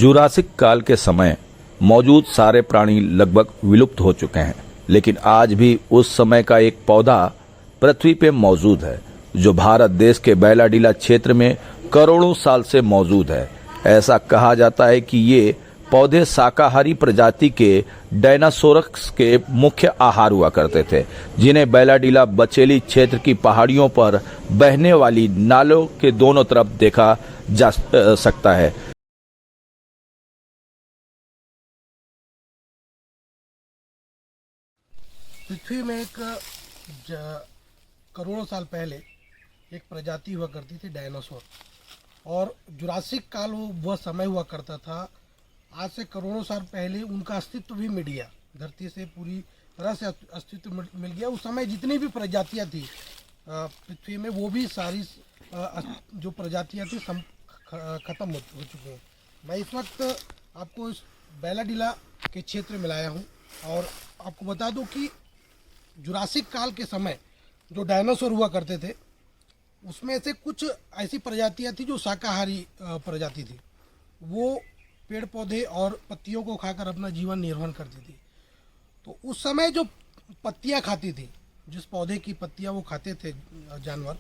Jurassic काल के समय मौजूद सारे प्राणी लगभग विलुप्त हो चुके हैं, लेकिन आज भी उस समय का एक पौधा पृथ्वी पे मौजूद है जो भारत देश के बैलाडीला क्षेत्र में करोड़ों साल से मौजूद है। ऐसा कहा जाता है कि ये पौधे शाकाहारी प्रजाति के डायनासोरस के मुख्य आहार हुआ करते थे, जिन्हें बैलाडीला बचेली क्षेत्र की पहाड़ियों पर बहने वाली नालों के दोनों तरफ देखा जा सकता है। पृथ्वी में करोड़ों साल पहले एक प्रजाति हुआ करती थी डायनासोर, और जुरासिक काल वह समय हुआ करता था। आज से करोड़ों साल पहले उनका अस्तित्व भी मिट गया, धरती से पूरी तरह से अस्तित्व मिल गया। उस समय जितनी भी प्रजातियां थी पृथ्वी में, वो भी सारी जो प्रजातियां थी खत्म हो चुकी हैं। मैं इस वक्त आपको इस बैलाडीला के क्षेत्र में लाया हूँ और आपको बता दूं कि जुरासिक काल के समय जो डायनासोर हुआ करते थे, उसमें से कुछ ऐसी प्रजातियां थी जो शाकाहारी प्रजाति थी। वो पेड़ पौधे और पत्तियों को खाकर अपना जीवन निर्वाह करती थी। तो उस समय जो पत्तियां खाती थी, जिस पौधे की पत्तियां वो खाते थे जानवर,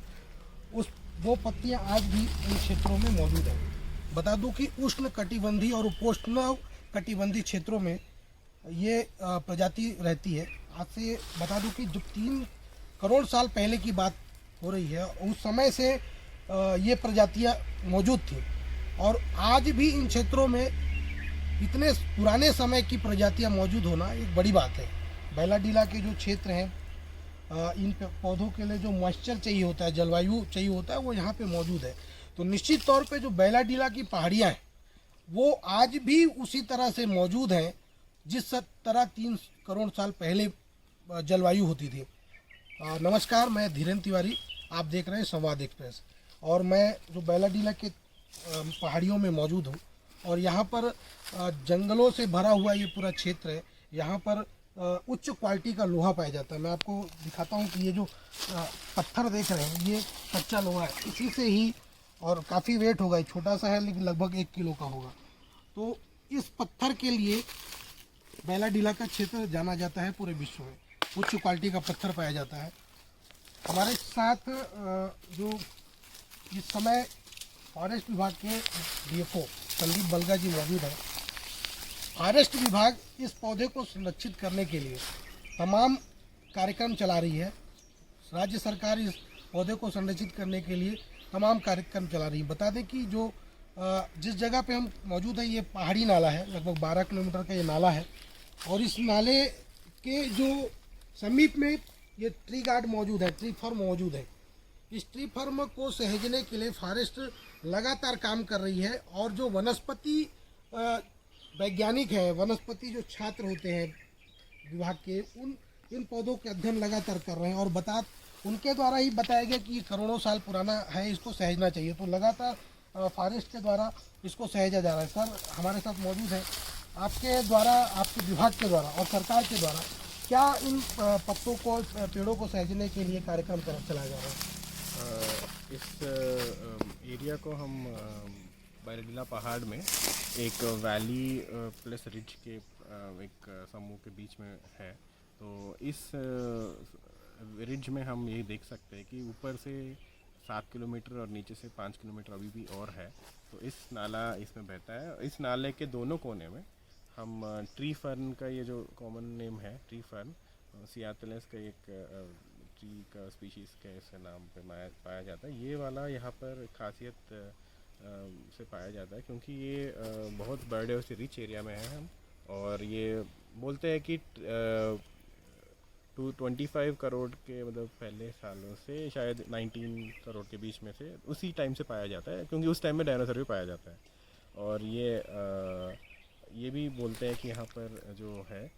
वो पत्तियां आज भी इन क्षेत्रों में मौजूद हैं। बता दूं कि उष्ण कटिबंधीय और उपोष्ण कटिबंधीय क्षेत्रों में ये प्रजाति रहती है। आज से बता दूं कि जब 3 करोड़ साल पहले की बात हो रही है, उस समय से ये प्रजातियां मौजूद थी, और आज भी इन क्षेत्रों में इतने पुराने समय की प्रजातियां मौजूद होना एक बड़ी बात है। बैलाडीला के जो क्षेत्र हैं, इन पौधों के लिए जो मॉइस्चर चाहिए होता है, जलवायु चाहिए होता है, वो यहाँ पे मौजूद है। तो निश्चित तौर पे जो बैलाडीला की पहाड़ियाँ हैं वो आज भी उसी तरह से मौजूद हैं जिस तरह 3 करोड़ साल पहले जलवायु होती थी। नमस्कार, मैं धीरेन्द्र तिवारी, आप देख रहे हैं संवाद एक्सप्रेस, और मैं जो बैलाडीला के पहाड़ियों में मौजूद हूँ, और यहाँ पर जंगलों से भरा हुआ ये पूरा क्षेत्र है। यहाँ पर उच्च क्वालिटी का लोहा पाया जाता है। मैं आपको दिखाता हूँ कि ये जो पत्थर देख रहे हैं, ये कच्चा लोहा है, इसी से ही, और काफ़ी वेट होगा, ये छोटा सा है लेकिन लगभग 1 किलो का होगा। तो इस पत्थर के लिए बैलाडीला का क्षेत्र जाना जाता है पूरे विश्व में। उच्च क्वालिटी का पत्थर पाया जाता है। हमारे साथ जो इस समय फॉरेस्ट विभाग के डीएफओ संदीप बलगा जी मौजूद हैं। फॉरेस्ट विभाग इस पौधे को संरक्षित करने के लिए तमाम कार्यक्रम चला रही है। राज्य सरकार इस पौधे को संरक्षित करने के लिए तमाम कार्यक्रम चला रही है। बता दें कि जो जिस जगह पे हम मौजूद हैं, ये पहाड़ी नाला है, लगभग 12 किलोमीटर का ये नाला है, और इस नाले के जो समीप में ये ट्री गार्ड मौजूद है, ट्री फर्म मौजूद है। इस ट्री फर्म को सहेजने के लिए फॉरेस्ट लगातार काम कर रही है, और जो वनस्पति वैज्ञानिक हैं, वनस्पति जो छात्र होते हैं विभाग के, इन पौधों के अध्ययन लगातार कर रहे हैं, और उनके द्वारा ही बताया गया कि ये करोड़ों साल पुराना है, इसको सहेजना चाहिए। तो लगातार फॉरेस्ट के द्वारा इसको सहेजा जा रहा है। सर हमारे साथ मौजूद है, आपके द्वारा, आपके विभाग के द्वारा और सरकार के द्वारा क्या इन पत्तों को, पेड़ों को सहेजने के लिए कार्यक्रम चलाया जा रहा है? इस एरिया को हम बैलाडीला पहाड़ में एक वैली प्लस रिज के एक समूह के बीच में है। तो इस रिज में हम ये देख सकते हैं कि ऊपर से 7 किलोमीटर और नीचे से 5 किलोमीटर अभी भी और है। तो इस नाला इसमें बहता है। इस नाले के दोनों कोने में हम ट्री फर्न का, ये जो कॉमन नेम है ट्री फर्न, सियातलेस का एक ट्री का स्पीशीज़ के ऐसे नाम पे पाया जाता है। ये वाला यहाँ पर खासियत से पाया जाता है क्योंकि ये बहुत बायोडाइवर्सिटी रिच एरिया में है हम, और ये बोलते हैं कि 25 करोड़ के मतलब पहले सालों से शायद 19 करोड़ के बीच में से उसी टाइम से पाया जाता है, क्योंकि उस टाइम में डायनासोर भी पाया जाता है। और ये भी बोलते हैं कि यहाँ पर जो है,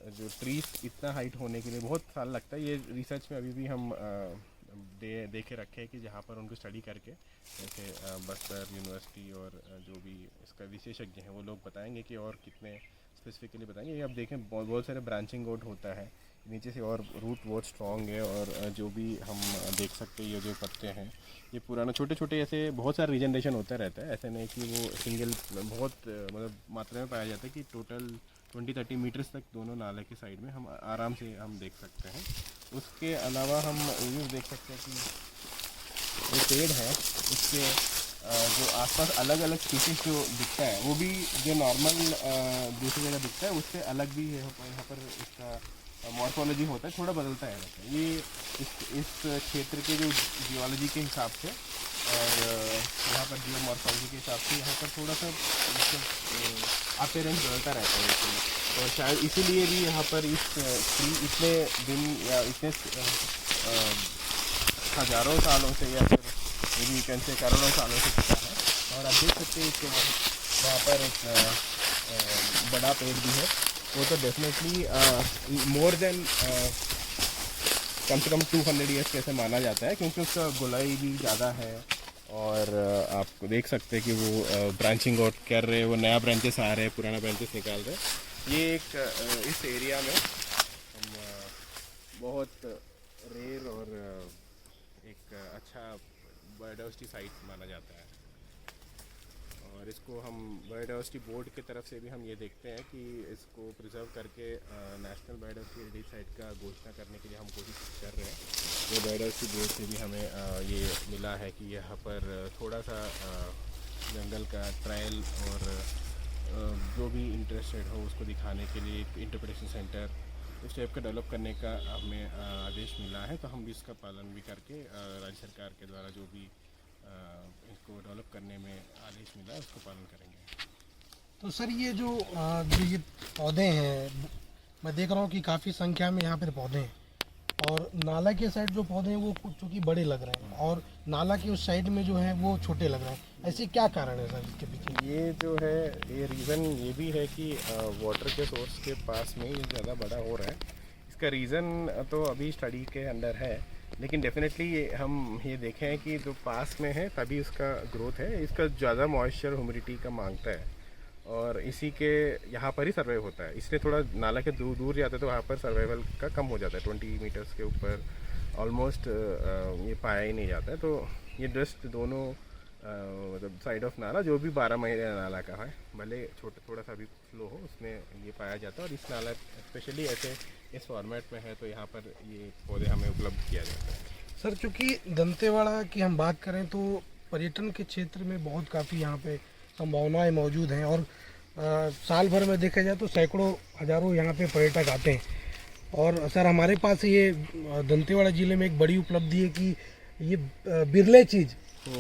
जो ट्रीज इतना हाइट होने के लिए बहुत साल लगता है। ये रिसर्च में अभी भी हम देखे रखे हैं कि जहाँ पर उनको स्टडी करके, जैसे बस्तर यूनिवर्सिटी और जो भी इसका विशेषज्ञ हैं वो लोग बताएंगे कि और कितने स्पेसिफिकली बताएंगे। ये आप देखें बहुत सारे ब्रांचिंग आउट होता है, नीचे से और रूट बहुत स्ट्रॉन्ग है और जो भी हम देख सकते हैं ये जो पत्ते हैं ये पुराना छोटे छोटे ऐसे बहुत सारा रीजनरेशन होता रहता है। ऐसे नहीं कि वो सिंगल बहुत मतलब मात्रा में पाया जाता है कि टोटल 20-30 मीटर्स तक दोनों नाले के साइड में हम आराम से हम देख सकते हैं। उसके अलावा हम ये भी देख सकते हैं कि ये पेड़ है उसके जो आसपास अलग अलग स्पीशीज़ जो दिखता है वो भी जो नॉर्मल दूसरी जगह दिखता है उससे अलग भी है। यहाँ पर इसका मॉर्फोलॉजी होता है थोड़ा बदलता है रहता है। ये इस क्षेत्र के जो जियोलॉजी के हिसाब से और यहाँ पर जियो मॉर्फोलॉजी के हिसाब से यहाँ पर थोड़ा सा अपीयरेंस बदलता रहता है। और शायद इसीलिए भी यहाँ पर इतने दिन या इतने हज़ारों सालों से या फिर ये भी कैसे करोड़ों सालों से चुका है। और आप देख सकते हैं कि वहाँ पर एक बड़ा पेड़ भी है वो तो डेफिनेटली मोर देन कम से कम 200 ईयर्स कैसे माना जाता है क्योंकि उसका गोलाई भी ज़्यादा है। और आप देख सकते हैं कि वो ब्रांचिंग आउट कर रहे हैं, वो नया ब्रांचेस आ रहे हैं, पुराना ब्रांचेस निकाल रहे हैं। ये एक इस एरिया में हम बहुत रेयर और एक अच्छा बायोडाइवर्सिटी साइट माना जाता है। और इसको हम बायोडाइवर्सिटी बोर्ड की तरफ से भी हम ये देखते हैं कि इसको प्रिजर्व करके नेशनल बायोडाइवर्सिटी हेरिटेज साइट का घोषणा करने के लिए हम कोशिश कर रहे हैं। तो बायोडाइवर्सिटी बोर्ड से भी हमें ये मिला है कि यहाँ पर थोड़ा सा जंगल का ट्रायल और जो भी इंटरेस्टेड हो उसको दिखाने के लिए एक इंटरप्रिटेशन सेंटर इस टाइप का डेवलप करने का हमें आदेश मिला है। तो हम भी इसका पालन भी करके राज्य सरकार के द्वारा जो भी इसको डेवलप करने में आदेश मिला है उसको पालन करेंगे। तो सर ये जो ये पौधे हैं मैं देख रहा हूँ कि काफ़ी संख्या में यहाँ पर पौधे हैं और नाला के साइड जो पौधे हैं वो चूँकि बड़े लग रहे हैं और नाला के उस साइड में जो है वो छोटे लग रहे हैं। ऐसे क्या कारण है सर इसके पीछे? ये जो है ये रीज़न ये भी है कि वाटर के सोर्स के पास में ये ज़्यादा बड़ा हो रहा है। इसका रीज़न तो अभी स्टडी के अंदर है लेकिन डेफिनेटली हम ये देखें हैं कि जो पास में है तभी उसका ग्रोथ है। इसका ज़्यादा मॉइस्चर ह्यूमिडिटी का मांगता है और इसी के यहाँ पर ही सर्वाइव होता है। इसलिए थोड़ा नाला के दूर जाते तो वहाँ पर सर्वाइवल का कम हो जाता है। 20 मीटर्स के ऊपर ऑलमोस्ट ये पाया ही नहीं जाता है। तो ये जस्ट दोनों मतलब साइड ऑफ नाला जो भी 12 महीने नाला का है भले थोड़ा सा भी फ्लो हो उसमें ये पाया जाता है। और इस नाला स्पेशली ऐसे इस फॉर्मेट में है तो यहाँ पर ये पौधे हमें उपलब्ध किया जाता है। सर चूँकि दंतेवाड़ा की हम बात करें तो पर्यटन के क्षेत्र में बहुत काफ़ी यहाँ पे संभावनाएं मौजूद हैं और साल भर में देखा जाए तो सैकड़ों हज़ारों यहाँ पे पर्यटक आते हैं। और सर हमारे पास ये दंतेवाड़ा ज़िले में एक बड़ी उपलब्धि है कि ये बिरले चीज़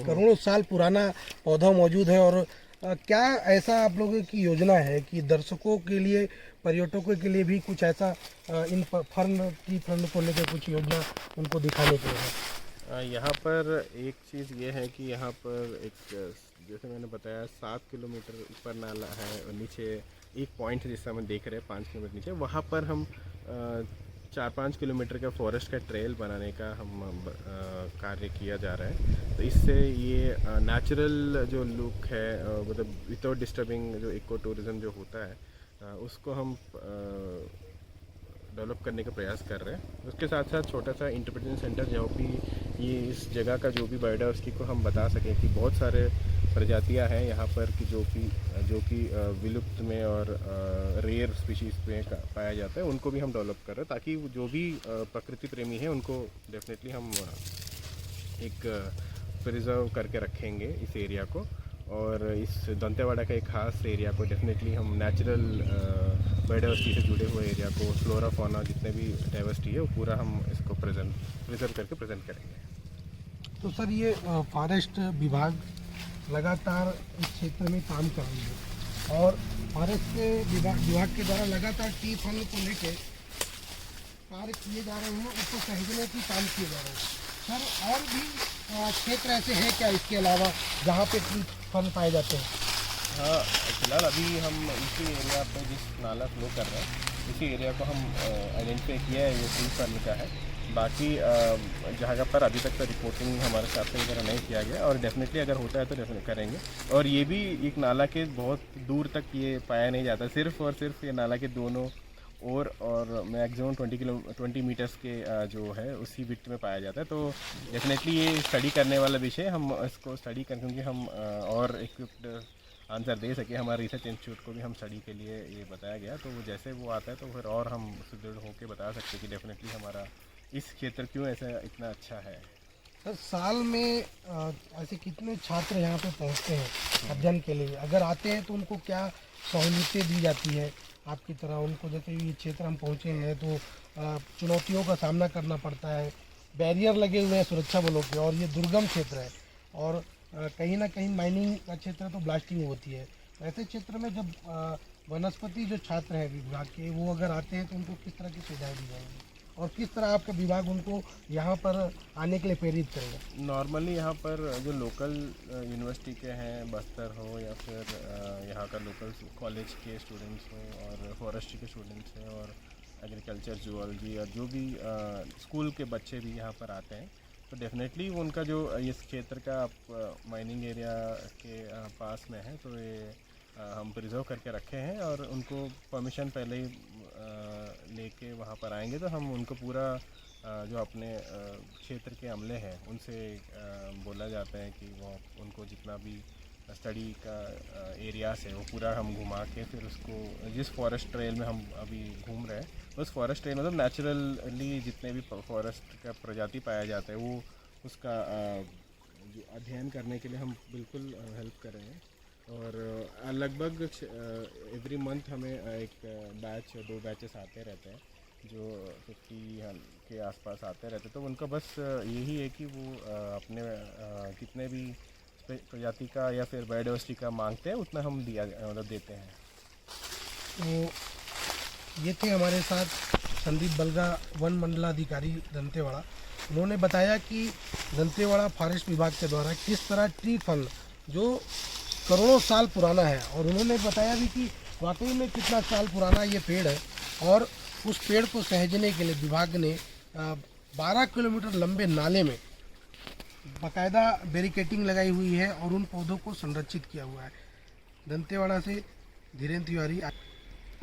करोड़ों साल पुराना पौधा मौजूद है। और क्या ऐसा आप लोगों की योजना है कि दर्शकों के लिए पर्यटकों के लिए भी कुछ ऐसा इन फर्न को लेकर कुछ योजना उनको दिखाने के लिए? यहाँ पर एक चीज़ ये है कि यहाँ पर एक जैसे मैंने बताया 7 किलोमीटर ऊपर नाला है और नीचे एक पॉइंट है जिससे हम देख रहे हैं 5 किलोमीटर नीचे वहाँ पर हम 4-5 किलोमीटर का फॉरेस्ट का ट्रेल बनाने का हम कार्य किया जा रहा है। तो इससे ये नेचुरल जो लुक है मतलब विदाउट डिस्टर्बिंग जो इको टूरिज़्म जो होता है उसको हम डेवलप करने का प्रयास कर रहे हैं। उसके साथ साथ छोटा सा इंटरप्रिटेशन सेंटर जहाँ भी ये इस जगह का जो भी बायोडाइवर्सिटी को हम बता सकें कि बहुत सारे प्रजातियां हैं यहाँ पर कि जो कि विलुप्त में और रेयर स्पीशीज़ में पाया जाता है उनको भी हम डेवलप कर रहे हैं ताकि जो भी प्रकृति प्रेमी है उनको डेफिनेटली हम एक प्रिजर्व करके रखेंगे इस एरिया को। और इस दंतेवाड़ा का एक खास एरिया को डेफिनेटली हम नेचुरल बायोडाइवर्सिटी से जुड़े हुए एरिया को फ्लोरा फौना जितने भी डाइवर्सिटी है वो पूरा हम इसको प्रिजर्व करके प्रेजेंट करेंगे। तो सर ये फॉरेस्ट विभाग लगातार इस क्षेत्र में काम कर रही है और फॉरेस्ट के विभाग के द्वारा लगातार टी फंड को लेकर कार्य किए जा रहे हैं, उसको सहेजने की काम किए जा रहे हैं। सर और भी क्षेत्र ऐसे हैं क्या इसके अलावा जहाँ पे टी फंड पाए जाते हैं? हाँ फिलहाल अभी हम इसी एरिया पे जिस नाला फ्लो कर रहे हैं इसी एरिया को हम आइडेंटिफाई किया है ये टी फंड का है। बाकी जगह पर अभी तक तो रिपोर्टिंग हमारे साथ से वगैरह नहीं किया गया और डेफिनेटली अगर होता है तो डेफिनेटली करेंगे। और ये भी एक नाला के बहुत दूर तक ये पाया नहीं जाता, सिर्फ और सिर्फ ये नाला के दोनों और मैक्सिमम 20 मीटर्स के जो है उसी विड्थ में पाया जाता है। तो डेफिनेटली ये स्टडी करने वाला विषय, हम इसको स्टडी कर क्योंकि हम और इक्विप्ड आंसर दे सके, हमारे रिसर्च इंस्टीट्यूट को भी हम स्टडी के लिए ये बताया गया। तो वो जैसे वो आता है तो फिर और हम सुदृढ़ होकर बता सकते हैं कि डेफिनेटली हमारा इस क्षेत्र क्यों ऐसा इतना अच्छा है। सर साल में ऐसे कितने छात्र यहाँ पे पहुँचते हैं अध्ययन के लिए? अगर आते हैं तो उनको क्या सहूलियतें दी जाती है आपकी तरह? उनको जैसे ये क्षेत्र हम पहुँचे हैं तो चुनौतियों का सामना करना पड़ता है, बैरियर लगे हुए हैं सुरक्षा बलों के, और ये दुर्गम क्षेत्र है और कहीं ना कहीं माइनिंग का क्षेत्र तो ब्लास्टिंग होती है। ऐसे क्षेत्र में जब वनस्पति जो छात्र हैं विभाग के, वो अगर आते हैं तो उनको किस तरह की सुविधाएं दी जाएंगी और किस तरह आपका विभाग उनको यहाँ पर आने के लिए प्रेरित करेगा? नॉर्मली यहाँ पर जो लोकल यूनिवर्सिटी के हैं, बस्तर हो या फिर यहाँ का लोकल कॉलेज के स्टूडेंट्स हो और फॉरेस्ट्री के स्टूडेंट्स हैं और एग्रीकल्चर, जूलॉजी और जो भी स्कूल के बच्चे भी यहाँ पर आते हैं, तो डेफिनेटली उनका जो इस क्षेत्र का माइनिंग एरिया के पास में है, तो ये हम प्रिजर्व करके रखे हैं और उनको परमिशन पहले ही लेके वहाँ पर आएंगे तो हम उनको पूरा जो अपने क्षेत्र के अमले हैं उनसे बोला जाता है कि वो उनको जितना भी स्टडी का एरिया है वो पूरा हम घुमा के फिर उसको जिस फॉरेस्ट ट्रेल में हम अभी घूम रहे हैं उस फॉरेस्ट ट्रेल मतलब नेचुरली जितने भी फॉरेस्ट का प्रजाति पाया जाता है वो उसका जो अध्ययन करने के लिए हम बिल्कुल हेल्प कर रहे हैं। और लगभग एवरी मंथ हमें एक बैच 2 बैचेस आते रहते हैं जो 50 के आसपास आते रहते हैं। तो उनका बस यही है कि वो अपने कितने भी प्रजाति का या फिर बायोडाइवर्सिटी का मांगते हैं उतना हम मतलब देते हैं। तो ये थे हमारे साथ संदीप बलगा, वन मंडलाधिकारी दंतेवाड़ा। उन्होंने बताया कि दंतेवाड़ा फॉरेस्ट विभाग के द्वारा किस तरह ट्री फंड जो करोड़ों साल पुराना है, और उन्होंने बताया भी कि वाकई में कितना साल पुराना ये पेड़ है, और उस पेड़ को सहेजने के लिए विभाग ने 12 किलोमीटर लंबे नाले में बाकायदा बैरिकेटिंग लगाई हुई है और उन पौधों को संरक्षित किया हुआ है। दंतेवाड़ा से धीरेन्द्र तिवारी।